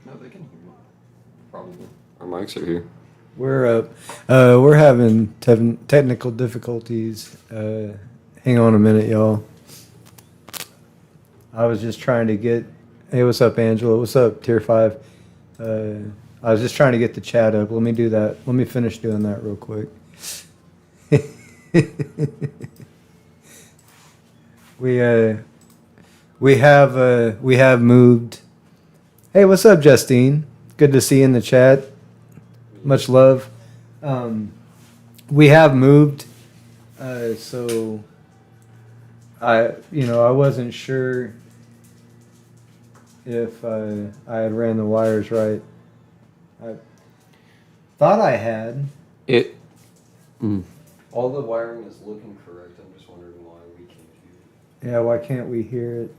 No, they can hear it. Probably. Our mics are here. We're having technical difficulties. Hang on a minute, y'all. I was just trying to get. Hey, what's up, Angela? What's up, Tier 5? I was just trying to get the chat up. Let me do that. Let me finish doing that real quick. we have moved. Hey, what's up, Justine? Good to see you in the chat. Much love. We have moved, so I wasn't sure if I had ran the wires right. I thought I had. It. All the wiring is looking correct. I'm just wondering why we can't hear it. Yeah, why can't we hear it?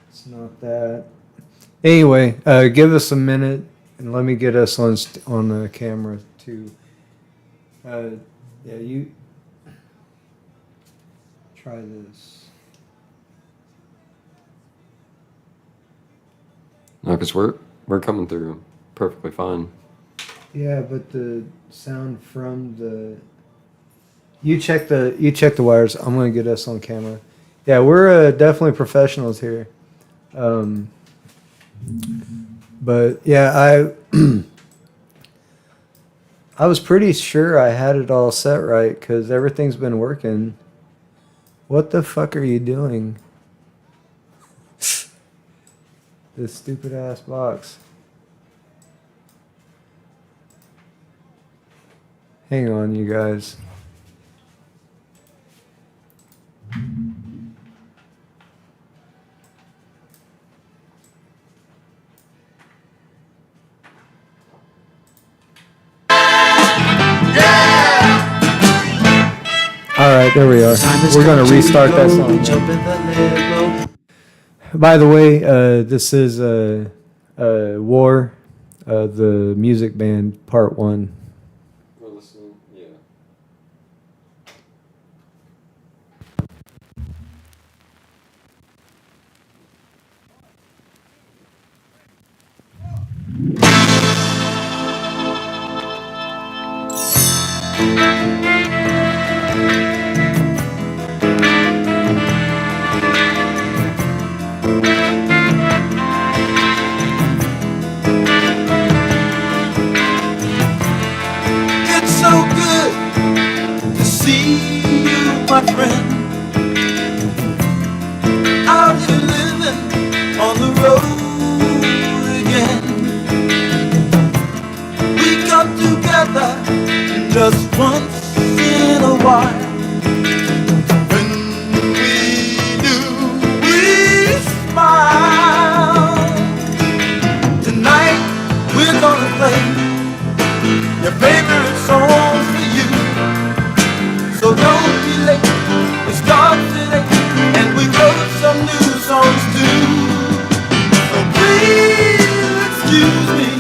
It's not that. Anyway, give us a minute and let me get us on the camera too. Yeah, you try this. No, because we're coming through perfectly fine. Yeah, but the sound from the you check the wires. I'm gonna get us on camera. Yeah, we're definitely professionals here. But yeah, I was pretty sure I had it all set right because everything's been working. What the fuck are you doing? This stupid ass box. Hang on, you guys. right, there we are. We're going to restart that song. By the way, this is War, the music band, part 1. We're listening, yeah. It's so good to see you, my friend. Out here living on the road again. We come together just once in a while. When we do, we smile. Tonight we're gonna play your favorite songs for you. So don't be late, it starts today, and we wrote some new songs too. So please excuse me,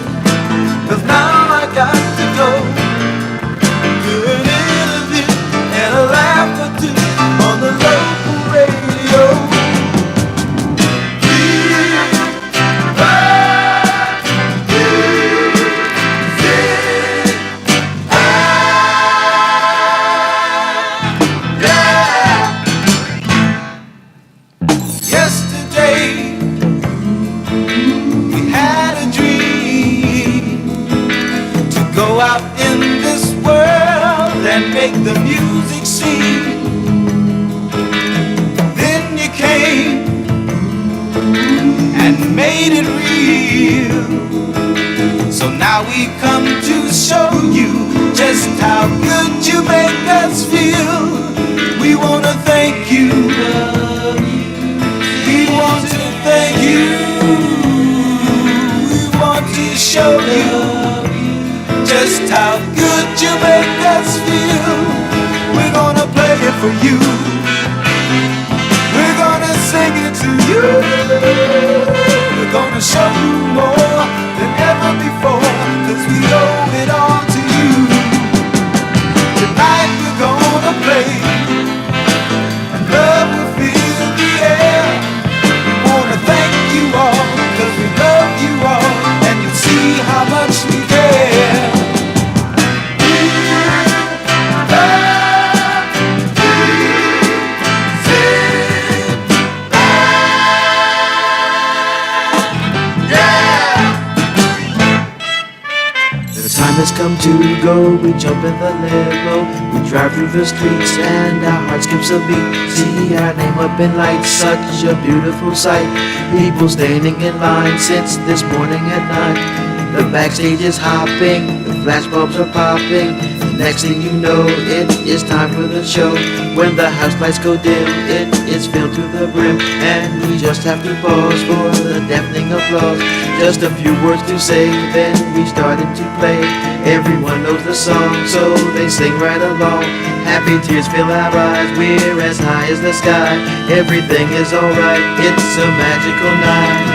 'cause now I got to go to an interview and a laugh or two on the local radio. Yesterday we had a dream to go out in this world and make the music sing. Then you came and made it real. So now we come to show you just how good you make us feel. We wanna thank you. We want to thank you. We want to show you just how good you make us feel. We're gonna play it for you. We're gonna sing it to you. We're gonna show you more than ever before, 'cause we owe it all to you. Tonight we're gonna play, and love will fill the air. Wanna thank you all, 'cause we love you all, and you'll see how much we care. We love music. Yeah. The time has come to go, we jump in the limo, we drive through the streets and our heart skips a beat. See our name up in lights, such a beautiful sight. People standing in line since this morning at 9. The backstage is hopping, the flashbulbs are popping. Next thing you know, it is time for the show. When the house lights go dim, it is filled to the brim, and we just have to pause for the deafening applause. Just a few words to say, then we started to play. Everyone knows the song, so they sing right along. Happy tears fill our eyes, we're as high as the sky. Everything is alright, it's a magical night.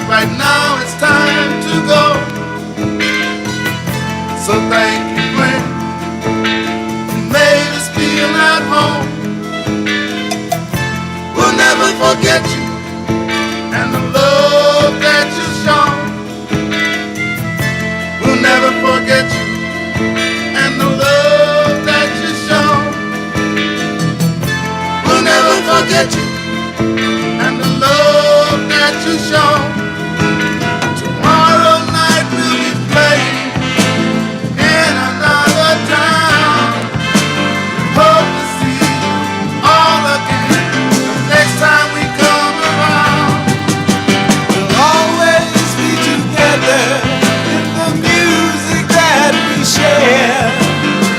But right now it's time to go. So thank you, friend. You made us feel at home. We'll never forget you and the love that you've shown. We'll never forget you and the love that you've shown. We'll never forget you and the love that you've shown. Tomorrow night we'll be playing in another town. Hope to see you all again the next time we come around. We'll always be together in the music that we share.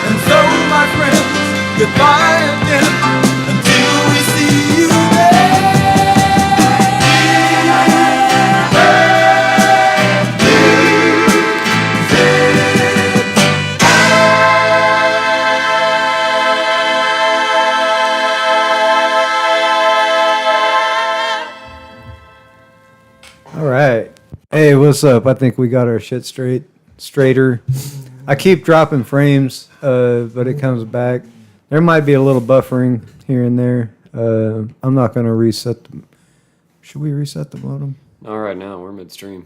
And so, my friends, goodbye again until we see you there. All right. Hey, what's up? I think we got our shit straighter. I keep dropping frames, but it comes back. There might be a little buffering here and there. I'm not going to reset them. Should we reset the modem? All right, now we're midstream.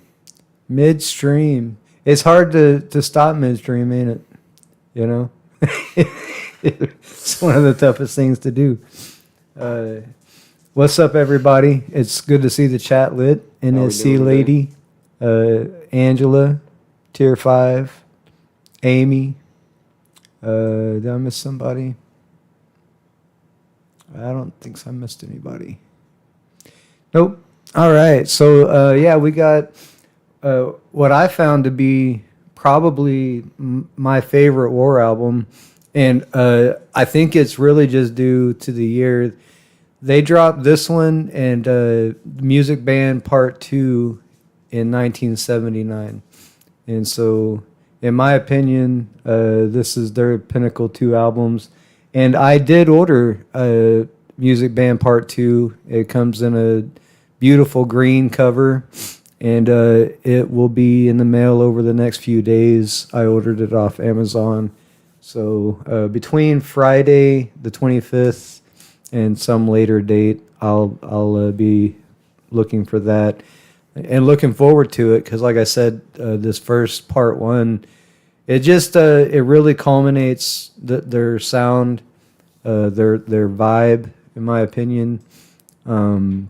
Midstream. It's hard to stop midstream, ain't it? You know? It's one of the toughest things to do. What's up, everybody? It's good to see the chat lit. NSC lady, Angela, Tier 5, Amy. Did I miss somebody? I don't think I missed anybody. Nope. All right. So, yeah, we got what I found to be probably my favorite War album. And I think it's really just due to the year. They dropped this one and Music Band Part 2 in 1979. And so, in my opinion, this is their pinnacle 2 albums. And I did order Music Band Part 2. It comes in a beautiful green cover. And it will be in the mail over the next few days. I ordered it off Amazon. So, between Friday, the 25th, and some later date, I'll be looking for that and looking forward to it because, like I said, this first part 1, it just it really culminates their sound, their vibe, in my opinion, and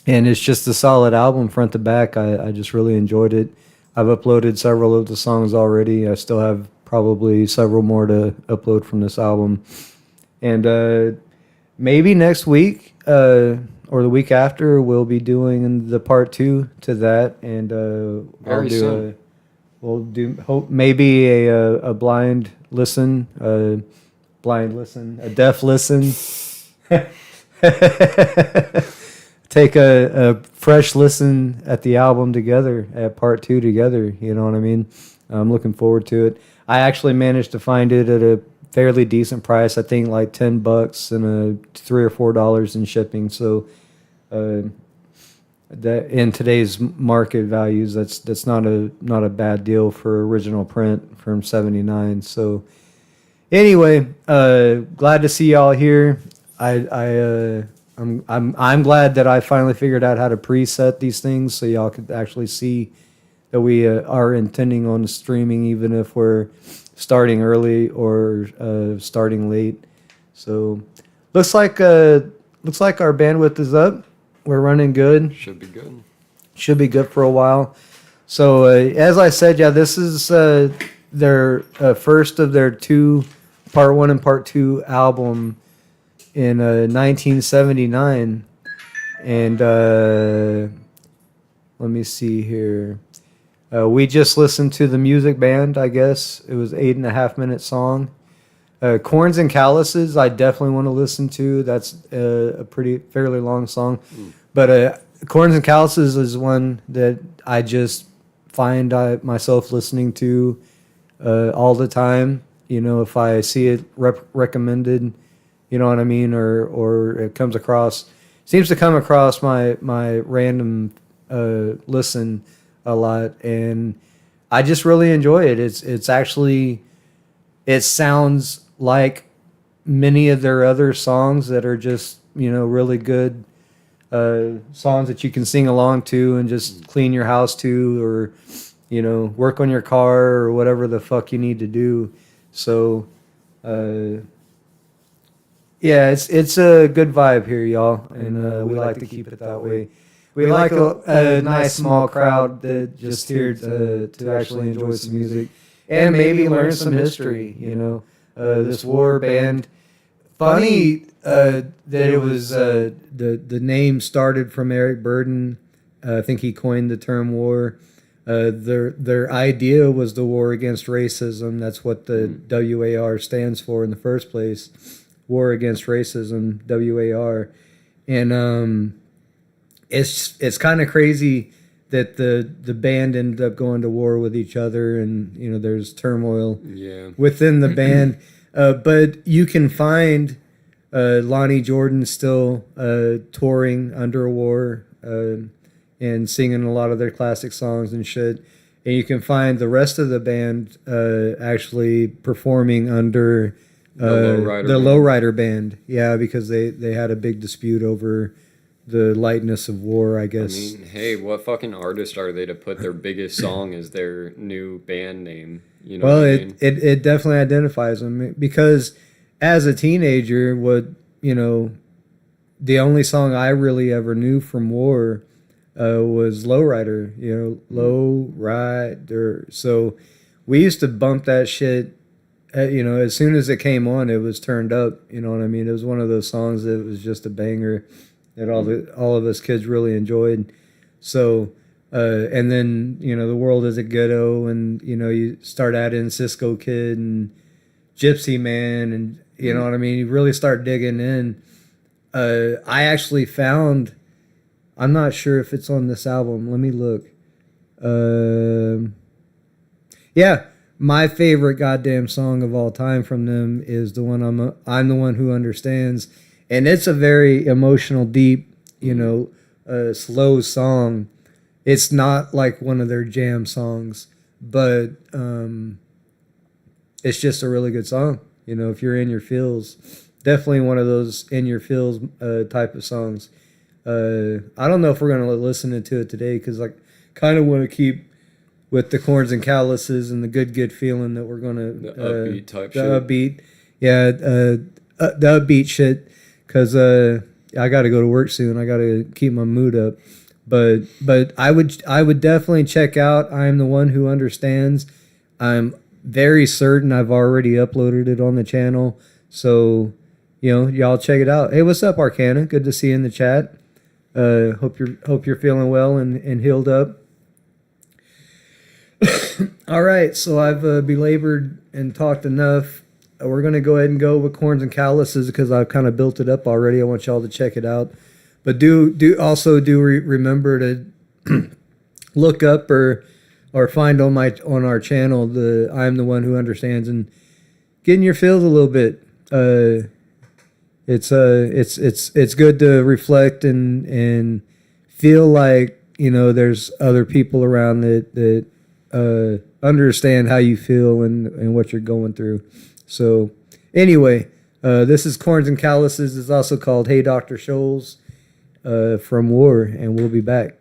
it's just a solid album front to back. I just really enjoyed it. I've uploaded several of the songs already. I still have probably several more to upload from this album, and maybe next week or the week after we'll be doing the part 2 to that, and we'll do maybe a blind listen, a deaf listen. Take a fresh listen at the album together, at part 2 together. You know what I mean? I'm looking forward to it. I actually managed to find it at a fairly decent price. I think like $10 and $3 or $4 in shipping. So that in today's market values, that's not a bad deal for original print from '79. So anyway, glad to see y'all here. I'm glad that I finally figured out how to preset these things so y'all could actually see that we are intending on streaming, even if we're starting early or starting late. So looks like our bandwidth is up. We're running good. Should be good. Should be good for a while. So as I said, yeah, this is their first of their 2 part 1 and part 2 album in 1979. And let me see here. We just listened to the Music Band, I guess. It was 8.5-minute song. Corns and Calluses, I definitely want to listen to. That's a fairly long song. But Corns and Calluses is one that I just find myself listening to all the time. You know, if I see it recommended, you know what I mean, or it seems to come across my random listen a lot, and I just really enjoy it. It's actually, it sounds like many of their other songs that are just, really good songs that you can sing along to and just clean your house to, or work on your car or whatever the fuck you need to do. So yeah, it's a good vibe here, y'all, and we like to keep it that way. We like a nice small crowd that just here to actually enjoy some music and maybe learn some history. This war band. Funny that it was the name started from Eric Burden. I think he coined the term war. Their idea was the war against racism. That's what the WAR stands for in the first place. War against racism, WAR. And it's kind of crazy that the band ended up going to war with each other, and there's turmoil within the band. But you can find Lonnie Jordan still touring under war and singing a lot of their classic songs and shit. And you can find the rest of the band actually performing under the Lowrider band. Yeah, because they had a big dispute over the lightness of war, I guess. I mean, hey, what fucking artist are they to put their biggest song as their new band name? Well, it definitely identifies them, because as a teenager, the only song I really ever knew from War was Lowrider, Lowrider. So we used to bump that shit, as soon as it came on, it was turned up, you know what I mean? It was one of those songs that was just a banger that all of us kids really enjoyed. So, and then, The World is a Ghetto, and, you start adding Cisco Kid and Gypsy Man, and, you know what I mean? You really start digging in. I actually found, I'm not sure if it's on this album. Let me look. Yeah, my favorite goddamn song of all time from them is the one I'm the One Who Understands. And it's a very emotional, deep, slow song. It's not like one of their jam songs, but it's just a really good song. If you're in your feels, definitely one of those in your feels type of songs. I don't know if we're going to listen to it today, because I kind of want to keep with the Corns and Calluses and the good feeling that we're going to... The upbeat type shit. Upbeat. Yeah, the upbeat shit. Because I got to go to work soon. I got to keep my mood up. But I would definitely check out I'm the One Who Understands. I'm very certain I've already uploaded it on the channel. So, y'all check it out. Hey, what's up, Arcana? Good to see you in the chat. Hope you're feeling well and healed up. All right, so I've belabored and talked enough. We're going to go ahead and go with Corns and Calluses, because I've kind of built it up already. I want y'all to check it out. But do remember to look up or find on our channel the I'm the One Who Understands, and get in your feels a little bit. It's good to reflect and feel like there's other people around that understand how you feel and what you're going through. So anyway, this is Corns and Calluses. It's also called Hey Dr. Scholes from War, and we'll be back.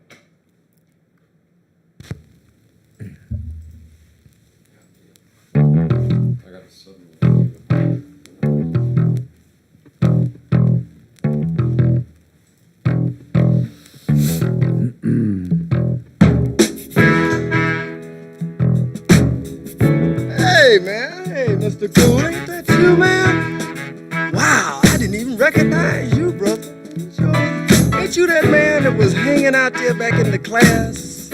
Hey, man. Hey, Mr. Cool. Ain't that you, man? Wow, I didn't even recognize you, brother. Ain't you that man that was hanging out there back in the class?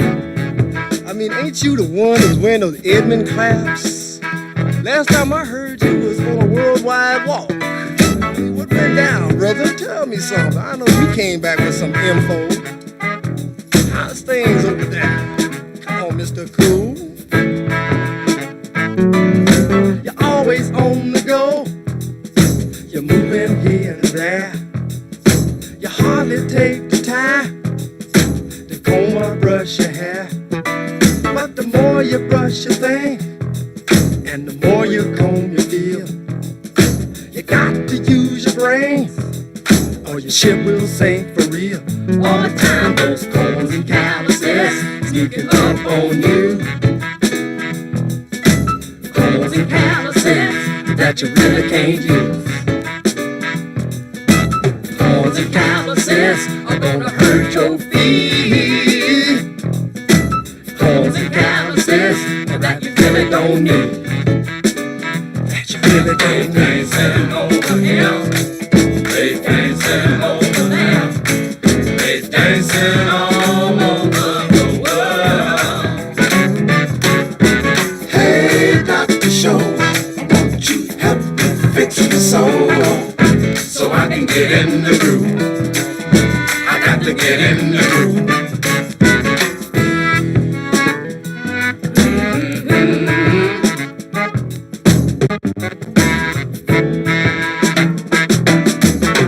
I mean, ain't you the one that was wearing those Edmund claps? Last time I heard you was on a worldwide walk. What went down, brother? Tell me something. I know you came back with some info. How's things over there? Come on, Mr. Cool. You're always on the go. You're moving here and there. You hardly take the time to comb brush your hair. But the more you brush your thing, and the more you comb your feel, you got to use your brains, or your ship will sink for real. All the time those combs and calluses sneaking up on you. Combs and calluses that you really can't use. Combs and calluses are gonna hurt your feet. Combs and calluses that you really don't need. That you really don't need. Dancing over here, they dancing over there, they dancing all over the world. Hey, Dr. Show, won't you help me fix my soul so I can get in the groove? I got to get in the groove.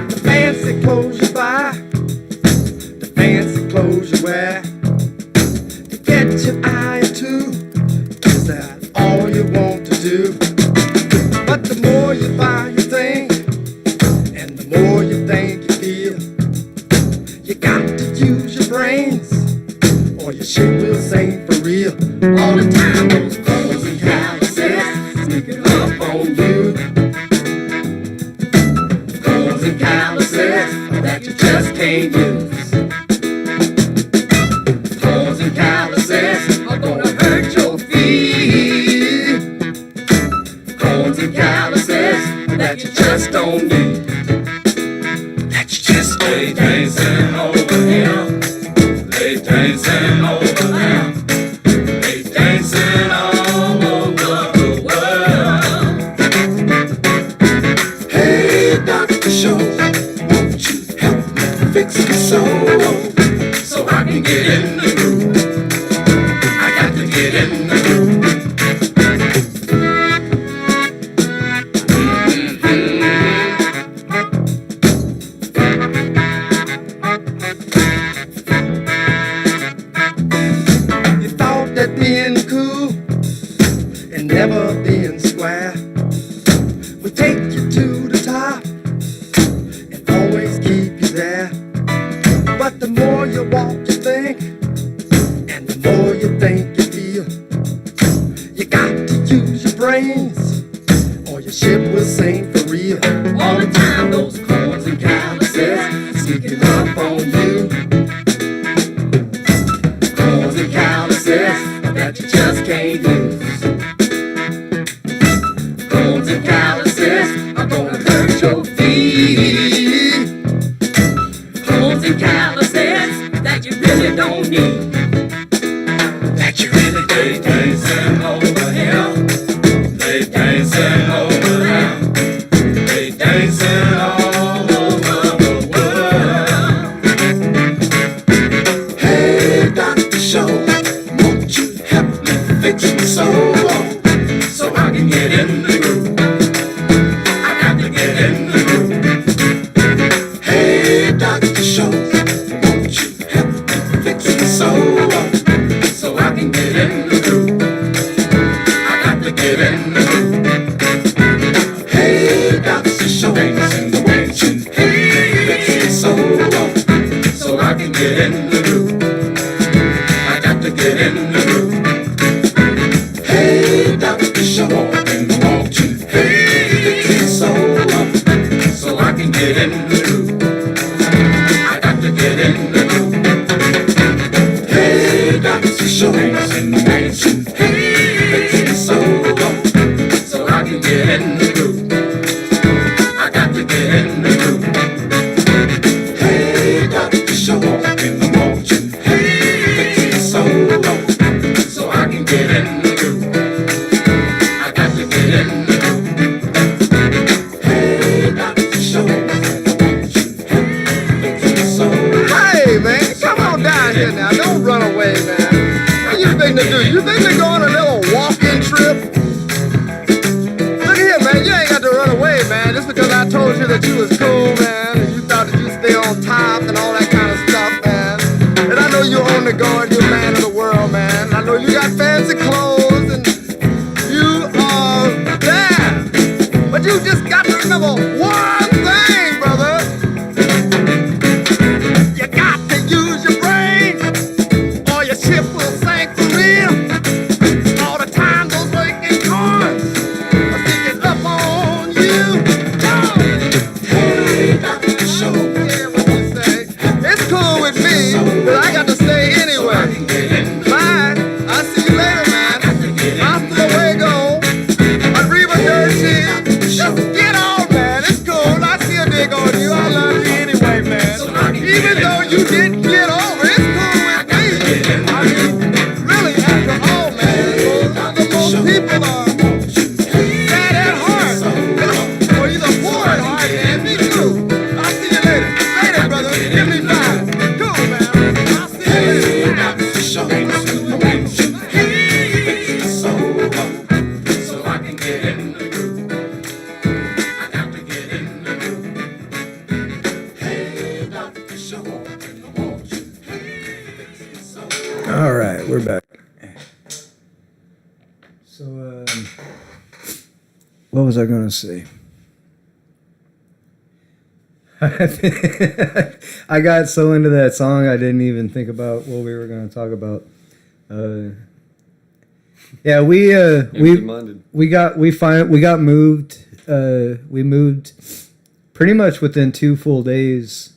The fancy clothes you buy, the fancy clothes you wear, to get your eye into, is that all you want to do? But the more you buy you think, and the more you think you feel, you got to use your brains, or your ship will sink for real. All the time those combs and calluses sneaking up on you. Combs and calluses that you just can't use. Combs and calluses are gonna hurt your feet. Combs and calluses that you just don't need. That you just don't need. Dancing over here, they dancing over there, they dancing all over the world. Hey, Dr. Show, won't you help me fix my soul so I can get in the groove? I got to get in the groove. You thought that being cool and never being square would take you to the top and always keep you there. But the more you walk, you think, and the more you think you feel, you got to use your brains, or your ship will sink for real. All the time those combs and calluses sneaking up on you. Combs and calluses that you just can't use. Combs and calluses are gonna hurt your feet. Combs and calluses that you really don't need. That you really don't need. They dancing over here, they dancing over there, they dancing all over the world. Hey, Dr. Show, won't you help me fix my soul so I can get in the groove? I got to get in the groove. Hey, Dr. Show, won't you help me fix my soul so I can get in the groove? I got to get in the groove. Hey, Dr. Show, won't you fix my soul so I can get in the groove? I got to get in the groove. Hey, Dr. Show, won't you fix my soul so I can get in the groove? I got to get in the groove. Hey, Dr. Show, won't you fix my soul so I can get in the groove? I got to get in the groove. Hey, Dr. Show, won't you fix my soul so I can get in the groove? I got to get in the groove. Hey, Dr. Show, won't you fix my soul? Hey, man, come on down here now. Don't run away, man. What you think to do? You think to go on a little walking trip? Look here, man. You ain't got to run away, man. Just because I told you that you was cool, man, and you thought that you stay on top and all that kind of stuff, man. And I know you're on the guard. You're a man of the I mean, really, after all, man, most people are bad at heart. Or either poor at heart, and me too. I'll see you later. Later, brother. Give me 5. Cool, man. I'll see you later. So I can get in the groove. I got to get in the groove. Hey, Dr. Show, won't you fix me so? All right, we're back. So, what was I gonna say? I got so into that song I didn't even think about what we were gonna talk about. Yeah, we got moved. We moved pretty much within 2 full days.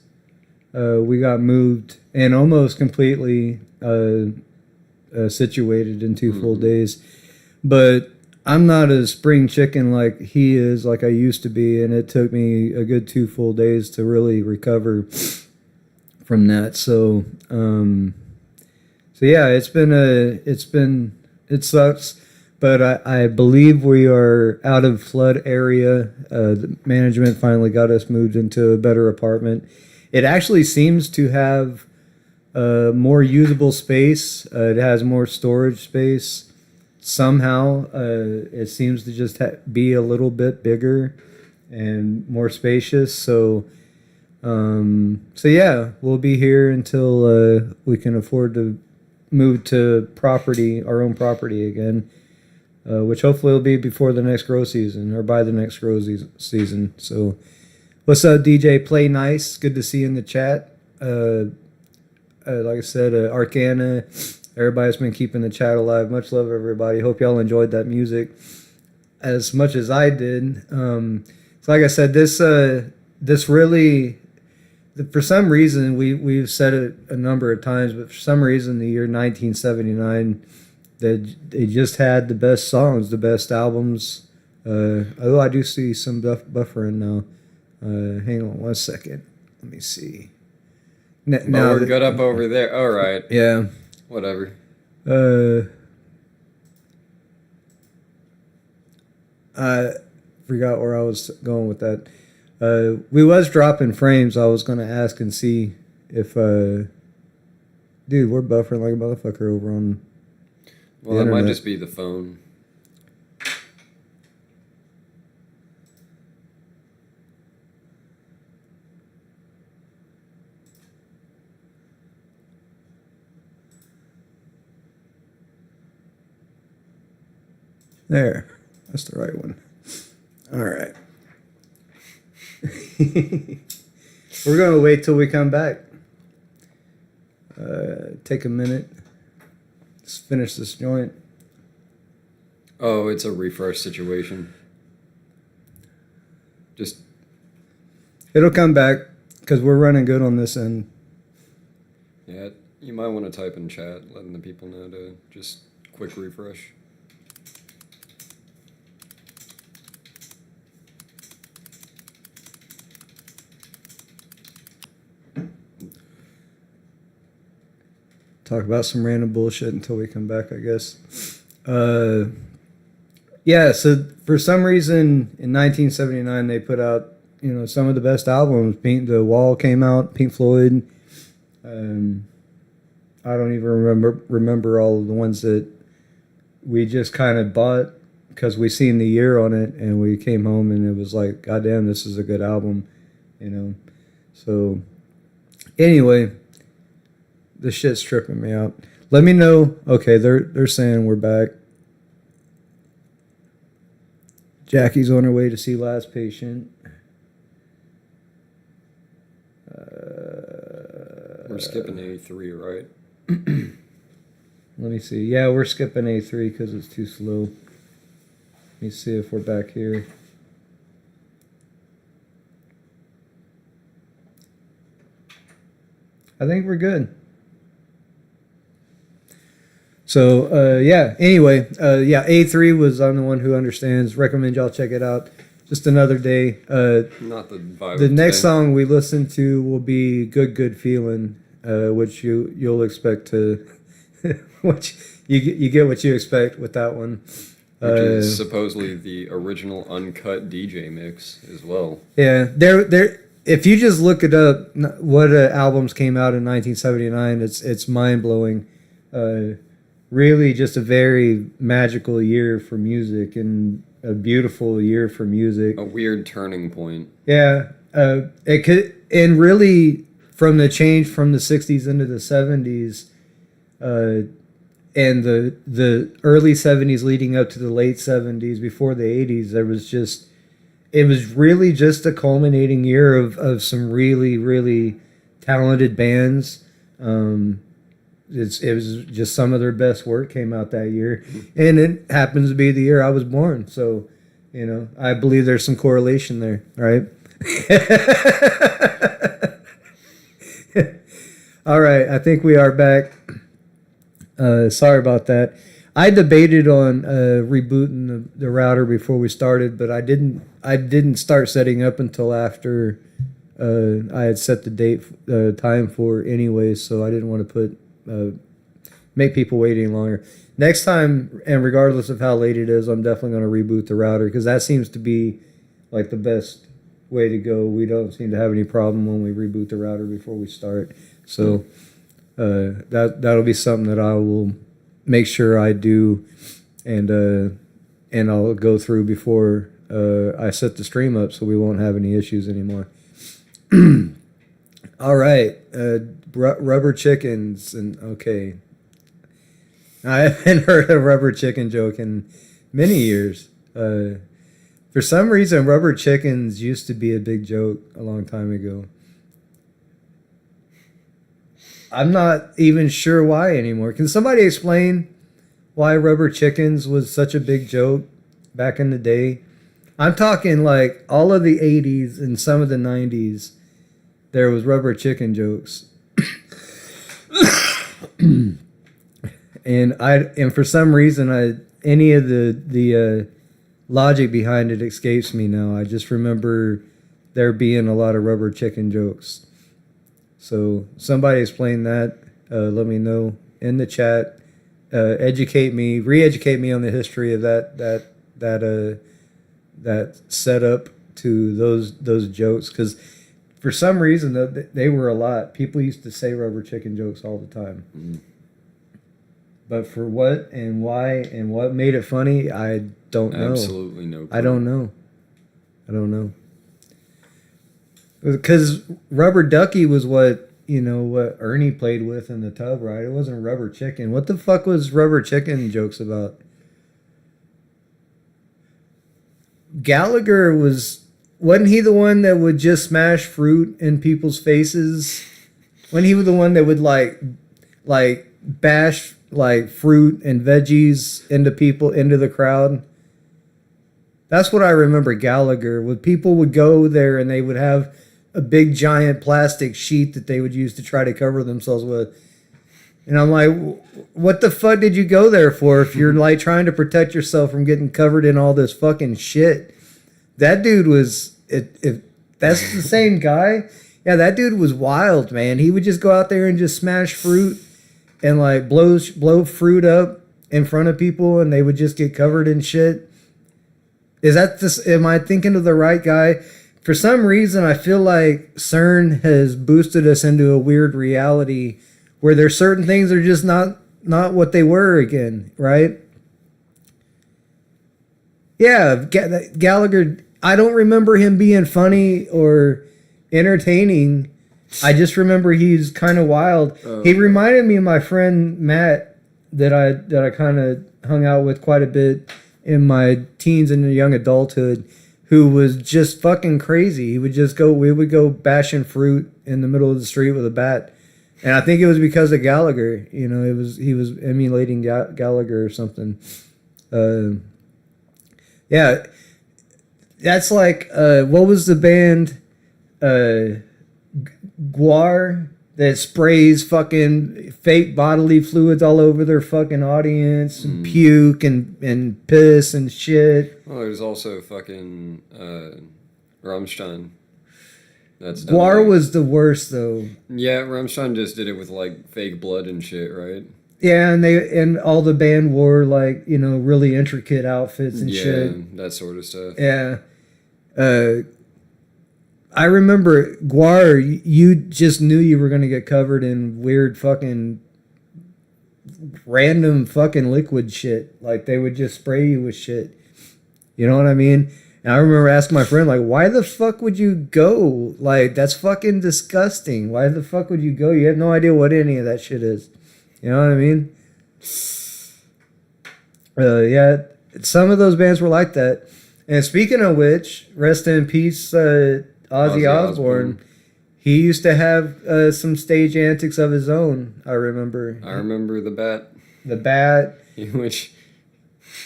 We got moved and almost completely situated in 2 full days. But I'm not a spring chicken like he is, like I used to be, and it took me a good 2 full days to really recover from that. So, yeah, it sucks, but I believe we are out of flood area. The management finally got us moved into a better apartment. It actually seems to have more usable space. It has more storage space. Somehow, it seems to just be a little bit bigger and more spacious. So yeah, we'll be here until we can afford to move to our own property again, which hopefully will be before the next grow season or by the next grow season. So, what's up, DJ? Play Nice. Good to see you in the chat. Like I said, Arcana. Everybody's been keeping the chat alive. Much love, everybody. Hope y'all enjoyed that music as much as I did. So like I said, this really, for some reason, we've said it a number of times, but for some reason, the year 1979, they just had the best songs, the best albums. Oh, I do see some buffering now. Hang on 1 second. Let me see. Now we're good up over there. All right. Yeah. Whatever. I forgot where I was going with that. We was dropping frames. I was gonna ask and see if dude, we're buffering like a motherfucker over on Well, that might just be the phone. There. That's the right one. All right. We're going to wait till we come back. Take a minute. Let's finish this joint. Oh, it's a refresh situation. It'll come back because we're running good on this end. Yeah, you might want to type in chat, letting the people know to just quick refresh. Talk about some random bullshit until we come back, I guess. Yeah, so for some reason in 1979 they put out, some of the best albums. The Wall came out, Pink Floyd. I don't even remember all of the ones that we just kind of bought because we seen the year on it and we came home and it was like, God damn, this is a good album, So anyway, this shit's tripping me out. Let me know. Okay, they're saying we're back. Jackie's on her way to see Last Patient. We're skipping A3, right? Let me see. Yeah, we're skipping A3 because it's too slow. Let me see if we're back here. I think we're good. So, yeah, anyway, A3 was, I'm the one who understands. Recommend y'all check it out. Just another day. Not the vibe. The next song we listen to will be Good Feeling, which you'll expect to which you get what you expect with that one. Which is supposedly the original uncut DJ mix as well. Yeah, there. If you just look it up, what albums came out in 1979, it's mind blowing. Really, just a very magical year for music and a beautiful year for music. A weird turning point. Yeah, it could, and really from the change from the 60s into the 70s, and the early 70s leading up to the late 70s before the 80s, it was really just a culminating year of some really, really talented bands. It was just some of their best work came out that year, and it happens to be the year I was born. So, I believe there's some correlation there, right? All right, I think we are back. Sorry about that. I debated on rebooting the router before we started, but I didn't start setting up until after I had set the time for anyway, so I didn't want to put make people wait any longer. Next time, and regardless of how late it is, I'm definitely going to reboot the router because that seems to be like the best way to go. We don't seem to have any problem when we reboot the router before we start. So that'll be something that I will make sure I do, and I'll go through before I set the stream up so we won't have any issues anymore. All right, rubber chickens, and okay. I haven't heard a rubber chicken joke in many years. For some reason, rubber chickens used to be a big joke a long time ago. I'm not even sure why anymore. Can somebody explain why rubber chickens was such a big joke back in the day? I'm talking like all of the 80s and some of the 90s. There was rubber chicken jokes. And for some reason any of the logic behind it escapes me now. I just remember there being a lot of rubber chicken jokes. So somebody explain that. Let me know in the chat. Re-educate me on the history of that setup to those jokes, because for some reason they were a lot. People used to say rubber chicken jokes all the time. Mm. But for what and why and what made it funny, I don't know. Absolutely no clue. I don't know. Because rubber ducky was what Ernie played with in the tub, right? It wasn't rubber chicken. What the fuck was rubber chicken jokes about? Gallagher wasn't he the one that would just smash fruit in people's faces? When he was the one that would like bash like fruit and veggies into the crowd? That's what I remember Gallagher. When people would go there and they would have a big giant plastic sheet that they would use to try to cover themselves with. And I'm like, what the fuck did you go there for if you're like trying to protect yourself from getting covered in all this fucking shit? That dude was, if that's the same guy, yeah, that dude was wild, man. He would just go out there and just smash fruit and like blow fruit up in front of people, and they would just get covered in shit. Am I thinking of the right guy? For some reason, I feel like CERN has boosted us into a weird reality where there's certain things that are just not what they were again, right? Yeah, Gallagher, I don't remember him being funny or entertaining. I just remember he's kind of wild. He reminded me of my friend Matt that I kind of hung out with quite a bit in my teens and young adulthood, who was just fucking crazy. We would go bashing fruit in the middle of the street with a bat. And I think it was because of Gallagher. He was emulating Gallagher or something. Yeah. That's like, what was the band? Guar, that sprays fucking fake bodily fluids all over their fucking audience, and puke and piss and shit. Well, there's also fucking Rammstein. Guar was the worst though. Yeah, Rammstein just did it with like fake blood and shit, right? Yeah, and all the band wore like, you know, really intricate outfits and shit. that sort of stuff. Yeah. I remember Guar, you just knew you were going to get covered in weird fucking random fucking liquid shit. Like they would just spray you with shit. You know what I mean? And I remember asking my friend, like, why the fuck would you go? Like, that's fucking disgusting. Why the fuck would you go? You have no idea what any of that shit is. You know what I mean? Yeah, some of those bands were like that. And speaking of which, rest in peace, Ozzy Osbourne. He used to have some stage antics of his own, I remember. I remember the bat. The bat. Which...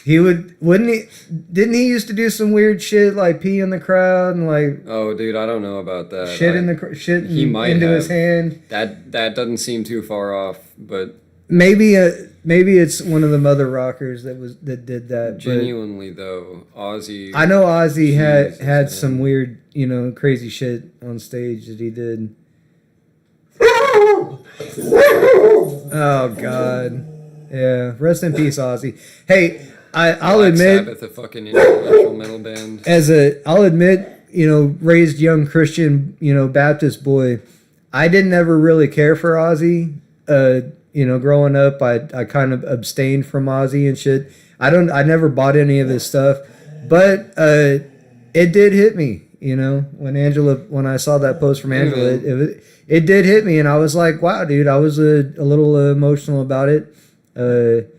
Didn't he used to do some weird shit like pee in the crowd and like... Oh, dude, I don't know about that. Shit He might into have. his hand. That doesn't seem too far off, but... Maybe it's one of the mother rockers that did that. Genuinely though, Ozzy. I know Ozzy had man. some weird, you know, crazy shit on stage that he did. Oh God, yeah. Rest in peace, Ozzy. Hey, I'll Black admit, Sabbath, a fucking influential metal band. I'll admit, you know, raised young Christian, you know, Baptist boy, I didn't ever really care for Ozzy. You know, growing up, I kind of abstained from Ozzy and shit. I never bought any of his stuff, but it did hit me. You know, when I saw that post from Angela, it did hit me, and I was like, wow, dude, I was a little emotional about it. You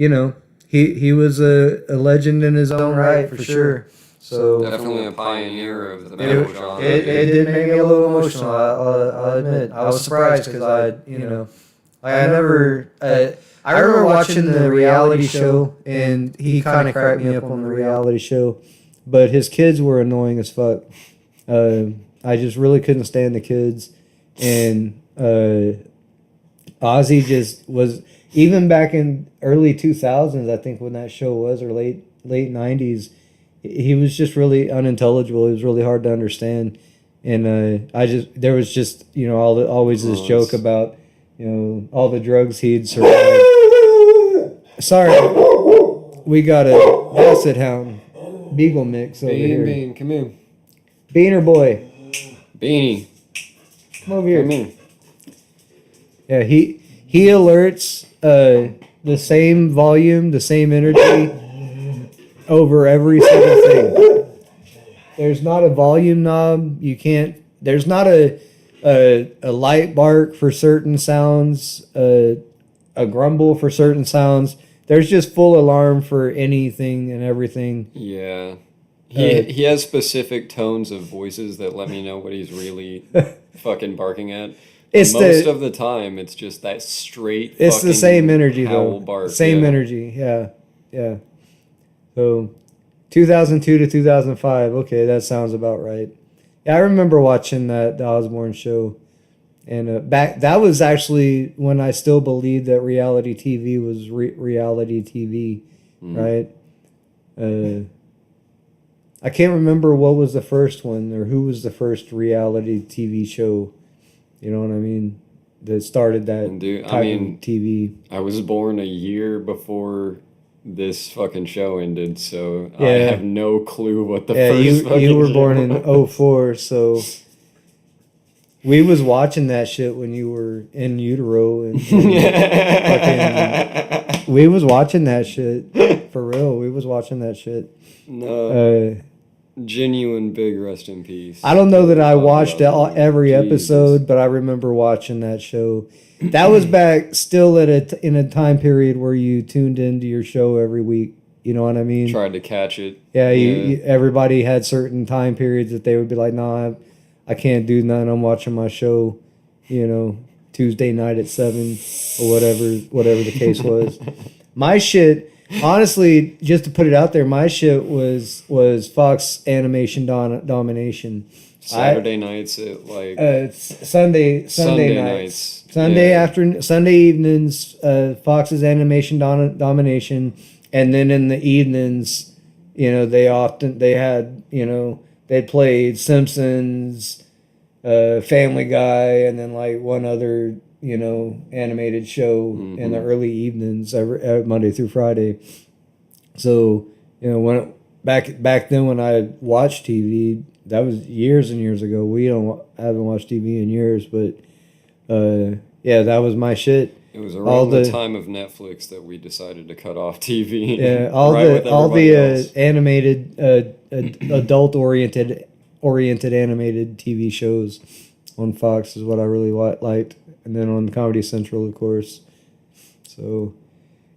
know, he was a legend in his own right for sure. So Definitely a pioneer of the metal genre. it did make me a little emotional. I'll admit, I was surprised because you know. I remember watching the reality show, and he kind of cracked me up on the reality show, but his kids were annoying as fuck. I just really couldn't stand the kids, and Ozzy just was, even back in early 2000s, I think when that show was, or late 90s, he was just really unintelligible. He was really hard to understand, and there was just, you know, always this joke about, you know, all the drugs he'd survived. Sorry, we got a basset hound beagle mix over here. Bean, come here. Beaner boy, Beanie, come over here. come here. Yeah, he alerts the same volume, the same energy over every single thing. There's not a volume knob. There's not a light bark for certain sounds, a grumble for certain sounds. There's just full alarm for anything and everything. Yeah. He has specific tones of voices that let me know what he's really fucking barking at. Most of the time, it's just that straight. It's the same energy though. Bark, same energy, yeah. So, 2002 to 2005. Okay, that sounds about right. Yeah, I remember watching the Osbourne show, and that was actually when I still believed that reality TV was reality TV, right? I can't remember what was the first one or who was the first reality TV show. You know what I mean? That started that type of TV. I was born a year before this fucking show ended, so Yeah. I have no clue what the first fucking you were show born in was. 04, so we was watching that shit when you were in utero and fucking, we was watching that shit for real. We was watching that shit. No. Genuine big rest in peace. I don't know that I watched every Jesus. episode, but I remember watching that show. That was back still in a time period where you tuned into your show every week. You know what I mean? Tried to catch it. Yeah, everybody had certain time periods that they would be like, "Nah, I can't do nothing. I'm watching my show." You know, Tuesday night at 7 or whatever the case was. My shit, honestly, just to put it out there, my shit was Fox Animation Domination. Saturday nights at like Sunday nights. Sunday evenings, Fox's Animation Domination, and then in the evenings, you know, they'd play Simpsons, Family Guy, and then like one other animated show in the early evenings every Monday through Friday. So, when back then when I watched TV, that was years and years ago. Haven't watched TV in years, but yeah, that was my shit. It was around the time of Netflix that we decided to cut off TV. Yeah, all the animated, adult oriented animated TV shows on Fox is what I really liked, and then on Comedy Central, of course. So,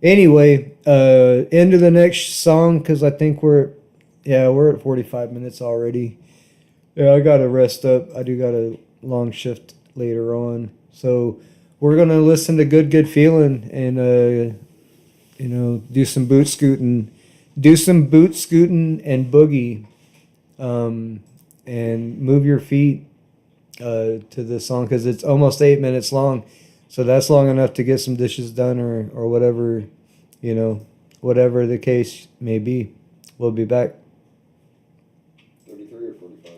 anyway, into the next song because I think we're at 45 minutes already. Yeah, I gotta rest up. I do got a long shift later on, so we're gonna listen to "Good Feeling" and do some boot scooting and boogie, and move your feet to this song because it's almost 8 minutes long, so that's long enough to get some dishes done or whatever, whatever the case may be. We'll be back. 33 or 45.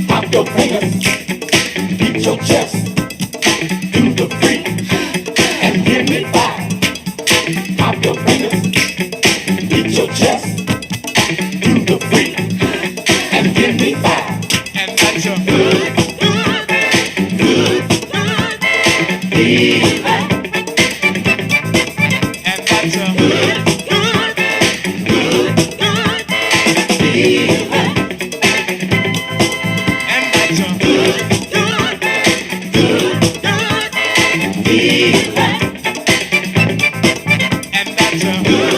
Pop your fingers, beat your chest, do the freak, and give me five. Pop your fingers, beat your chest, do the freak, and give me five. And that's your good, feeling. And that's your good, feeling. And that's your good, feeling. And that's your good,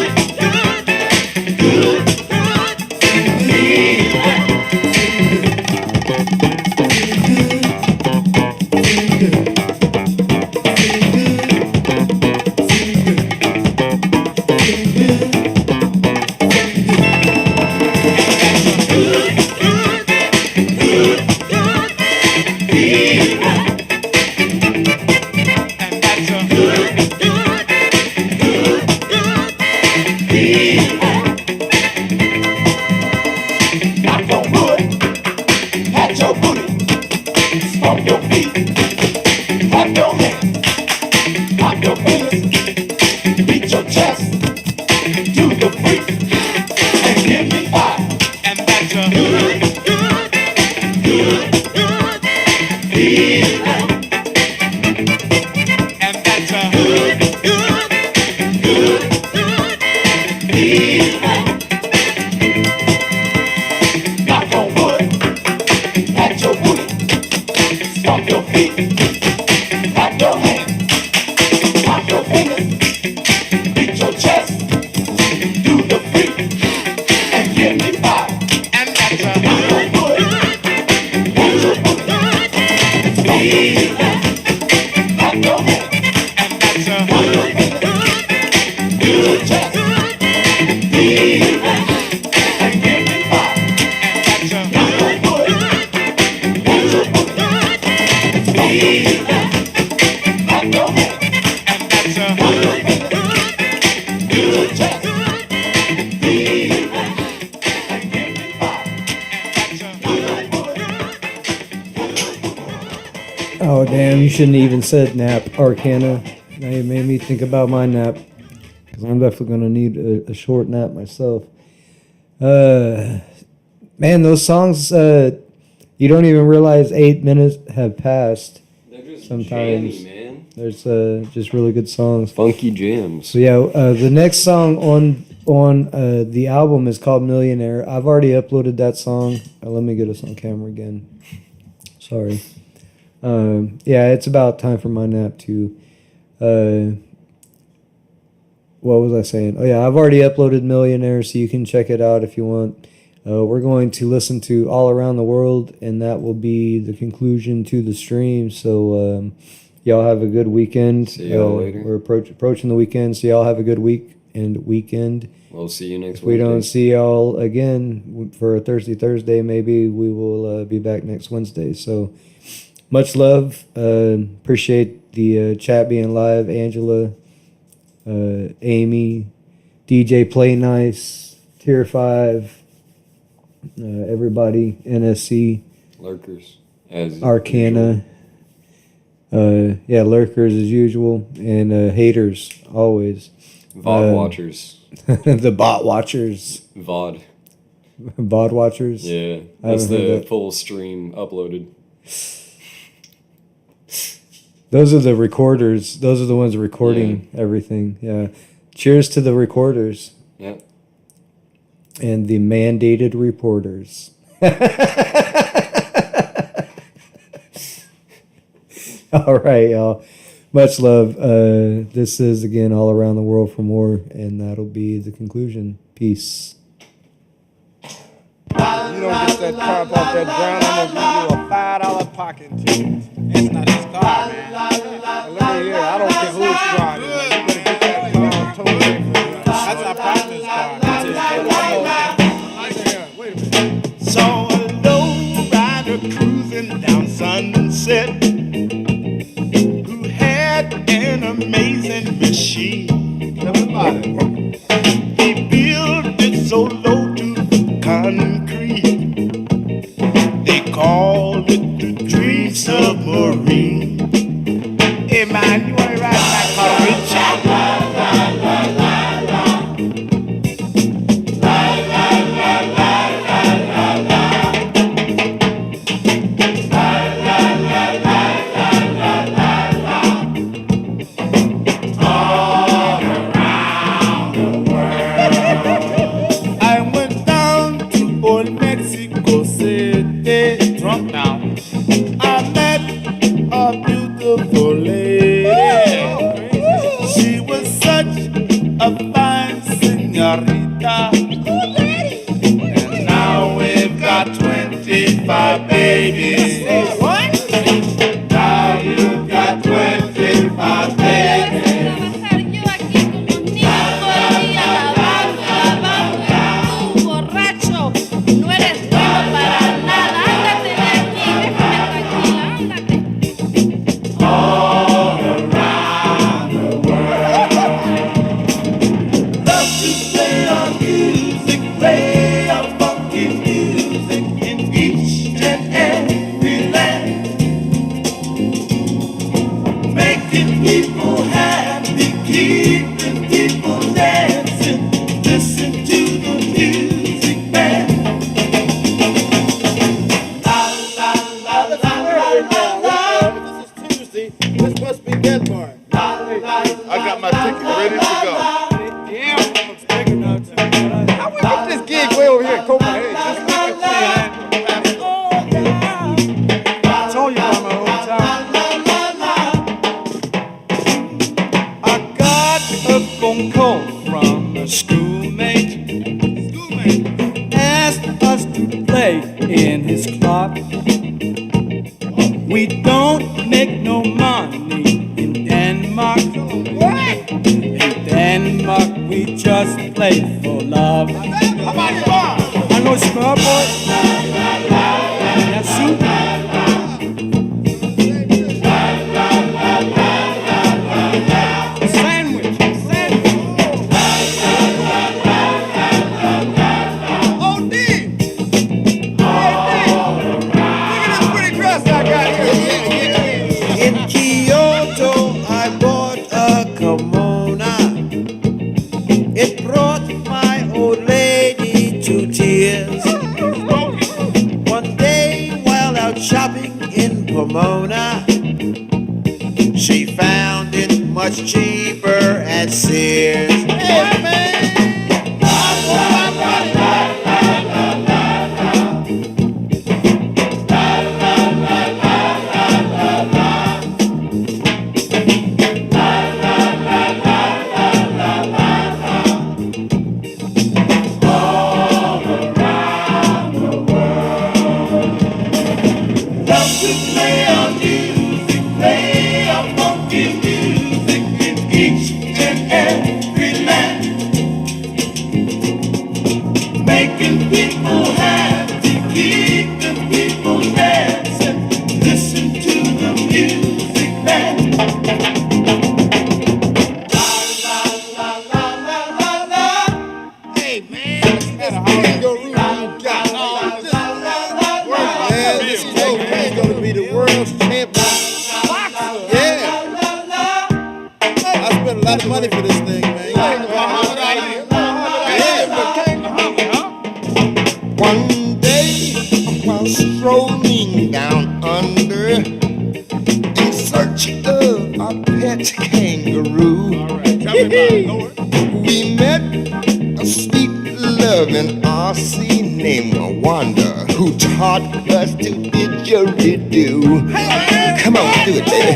knock on wood, pat your booty, stomp your feet, clap your hands, pop your fingers, beat your chest, do the freak, and give me five. And that's a good, feeling. And that's a good, feeling. Knock on wood, pat your booty, stomp your feet, clap your hands, pop your fingers, beat your chest, do the freak, and give me five. And that's a knock on wood, pat your booty, feeling, clap your hands, and that's a pop your fingers, do your chest, feeling, and give me five. Oh, damn, you shouldn't even said nap, Arcana. Now you made me think about my nap. Because I'm definitely going to need a short nap myself. Man, those songs, you don't even realize 8 minutes have passed. They're just Sometimes. jammy, man. There's just really good songs. Funky jams. So yeah, the next song on the album is called Millionaire. I've already uploaded that song. Let me get us on camera again. Sorry. Yeah, it's about time for my nap too. What was I saying? Oh yeah, I've already uploaded Millionaire, so you can check it out if you want. We're going to listen to All Around the World, and that will be the conclusion to the stream. So y'all have a good weekend. See y'all later. We're approaching the weekend, so y'all have a good week and weekend. We'll see you next If we Wednesday. don't see y'all again for a Thursday, maybe we will be back next Wednesday. So much love. Appreciate the chat being live. Angela, Amy, DJ Play Nice, Tier 5, everybody, NSC, Lurkers. As Arcana. Yeah, lurkers as usual, and haters always. VOD watchers. The bot watchers, VOD. bod watchers. Yeah. I That's haven't heard the that. full stream uploaded. Those are the recorders. Those are the ones recording everything. Yeah. Cheers to the recorders Yeah. and the mandated reporters. All right, y'all. Much love. This is, again, All Around the World for More, and that'll be the conclusion. Peace. You don't get that carp off that ground, I'm gonna give you a $5 pocket ticket. It's not his car, man. Now, look at here, I don't care who it's driving. You better get that car totally. That's our partner's car. Wait a minute. Saw a low rider cruising down Sunset. now. You want to ride back to Treach? I went down to old Mexico City, drunk now. I met a beautiful lady. She was such a fine señorita. And now we've got 25 babies. What? Now you've got 25 babies. Trabajar yo aquí como un niño todo el día lavando, lavando, y tú borracho, no eres bueno para nada. Ándate de aquí, déjame tranquila, ándate. All around the world. Love to play our music, play our funky music in each and every land. Making people happy, keeping people dancing. Listen to the music band. La la la la la la la. This is Tuesday. This must be Denmark. I got my ticket ready to go. Yeah, I'm expecting now too. I went to this gig way over here in Copenhagen. Just like I told you about my hometown. I got a phone call from a schoolmate. Asked us to play in his club. We don't make no money in Denmark. In Denmark, we just play for love. How about you are? I know small boy. That's soup. Sandwich. Oh, D! Look at this pretty dress I got here. In Kyoto, I bought a kimono. It brought my old lady to tears. One day, while out shopping in Pomona, she found it much cheaper at Sears. Hey, man! Love to play our music, play our funky music in each and every land. Making people happy, keeping people dancing. Listen to the music band. La la la la la la. Hey, man, this kangaroo you got. Man, this Joe K's gonna be the world's champion boxer. Yeah. I spent a lot of money for this thing, man. One day, while strolling down under, in search of a pet kangaroo, we met a sweet, loving Aussie named Wanda, who taught us to didgeridoo. Come on, do it, baby.